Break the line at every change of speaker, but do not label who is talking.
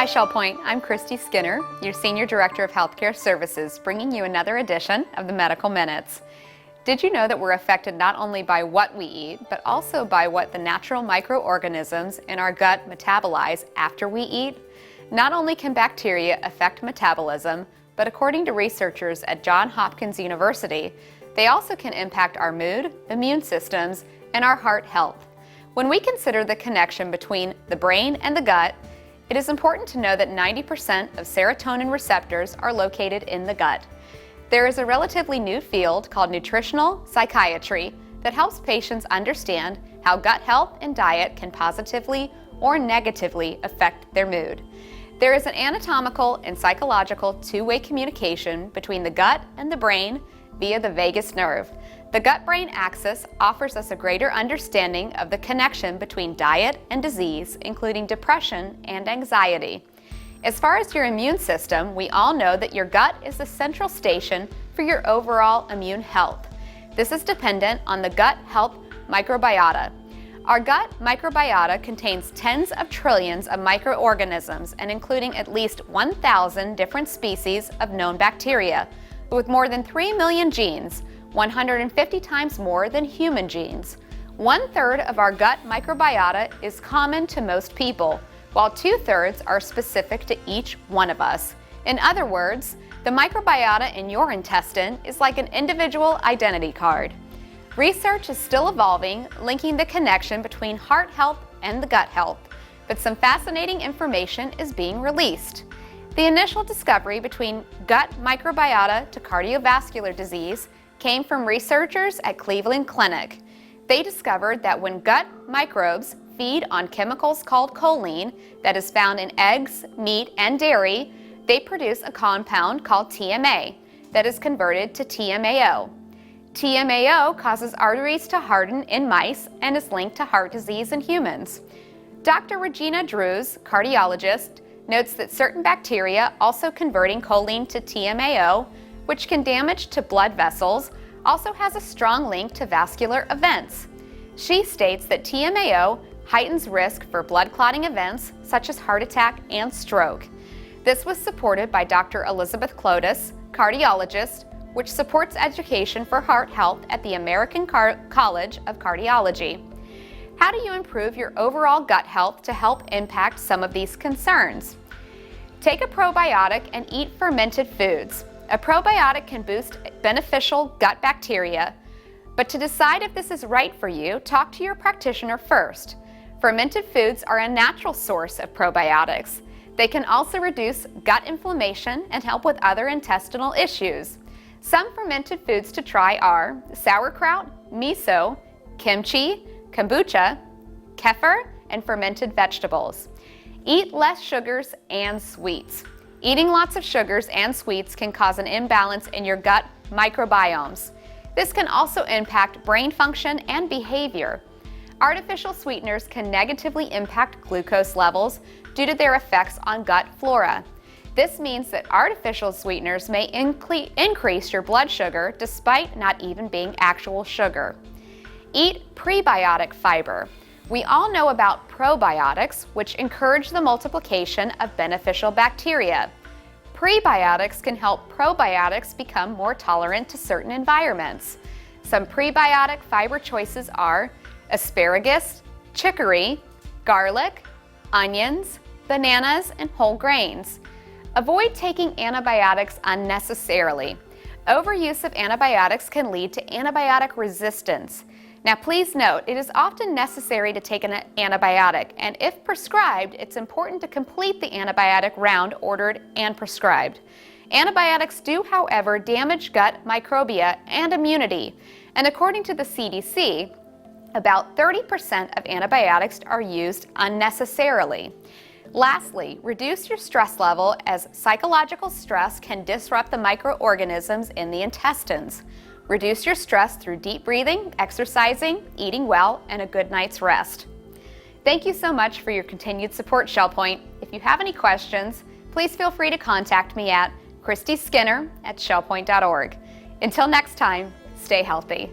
Hi ShellPoint, I'm Christy Skinner, your Senior Director of Healthcare Services, bringing you another edition of the Medical Minutes. Did you know that we're affected not only by what we eat, but also by what the natural microorganisms in our gut metabolize after we eat? Not only can bacteria affect metabolism, but according to researchers at Johns Hopkins University, they also can impact our mood, immune systems, and our heart health. When we consider the connection between the brain and the gut, it is important to know that 90% of serotonin receptors are located in the gut. There is a relatively new field called nutritional psychiatry that helps patients understand how gut health and diet can positively or negatively affect their mood. There is an anatomical and psychological two-way communication between the gut and the brain via the vagus nerve. The gut-brain axis offers us a greater understanding of the connection between diet and disease, including depression and anxiety. As far as your immune system, we all know that your gut is the central station for your overall immune health. This is dependent on the gut health microbiota. Our gut microbiota contains tens of trillions of microorganisms and including at least 1,000 different species of known bacteria, with more than 3 million genes, 150 times more than human genes. 1/3 of our gut microbiota is common to most people, while 2/3 are specific to each one of us. In other words, the microbiota in your intestine is like an individual identity card. Research is still evolving, linking the connection between heart health and the gut health, but some fascinating information is being released. The initial discovery between gut microbiota to cardiovascular disease came from researchers at Cleveland Clinic. They discovered that when gut microbes feed on chemicals called choline that is found in eggs, meat, and dairy, they produce a compound called TMA that is converted to TMAO. TMAO causes arteries to harden in mice and is linked to heart disease in humans. Dr. Regina Drews, cardiologist, notes that certain bacteria also converting choline to TMAO, which can damage to blood vessels, also has a strong link to vascular events. She states that TMAO heightens risk for blood clotting events such as heart attack and stroke. This was supported by Dr. Elizabeth Clotis, cardiologist, which supports education for heart health at the American College of Cardiology. How do you improve your overall gut health to help impact some of these concerns? Take a probiotic and eat fermented foods. A probiotic can boost beneficial gut bacteria, but to decide if this is right for you, talk to your practitioner first. Fermented foods are a natural source of probiotics. They can also reduce gut inflammation and help with other intestinal issues. Some fermented foods to try are sauerkraut, miso, kimchi, kombucha, kefir, and fermented vegetables. Eat less sugars and sweets. Eating lots of sugars and sweets can cause an imbalance in your gut microbiomes. This can also impact brain function and behavior. Artificial sweeteners can negatively impact glucose levels due to their effects on gut flora. This means that artificial sweeteners may increase your blood sugar despite not even being actual sugar. Eat prebiotic fiber. We all know about probiotics, which encourage the multiplication of beneficial bacteria. Prebiotics can help probiotics become more tolerant to certain environments. Some prebiotic fiber choices are asparagus, chicory, garlic, onions, bananas, and whole grains. Avoid taking antibiotics unnecessarily. Overuse of antibiotics can lead to antibiotic resistance. Now please note, it is often necessary to take an antibiotic, and if prescribed, it's important to complete the antibiotic round ordered and prescribed. Antibiotics do, however, damage gut microbia and immunity, and according to the CDC, about 30% of antibiotics are used unnecessarily. Lastly, reduce your stress level as psychological stress can disrupt the microorganisms in the intestines. Reduce your stress through deep breathing, exercising, eating well, and a good night's rest. Thank you so much for your continued support, ShellPoint. If you have any questions, please feel free to contact me at christyskinner@shellpoint.org. Until next time, stay healthy.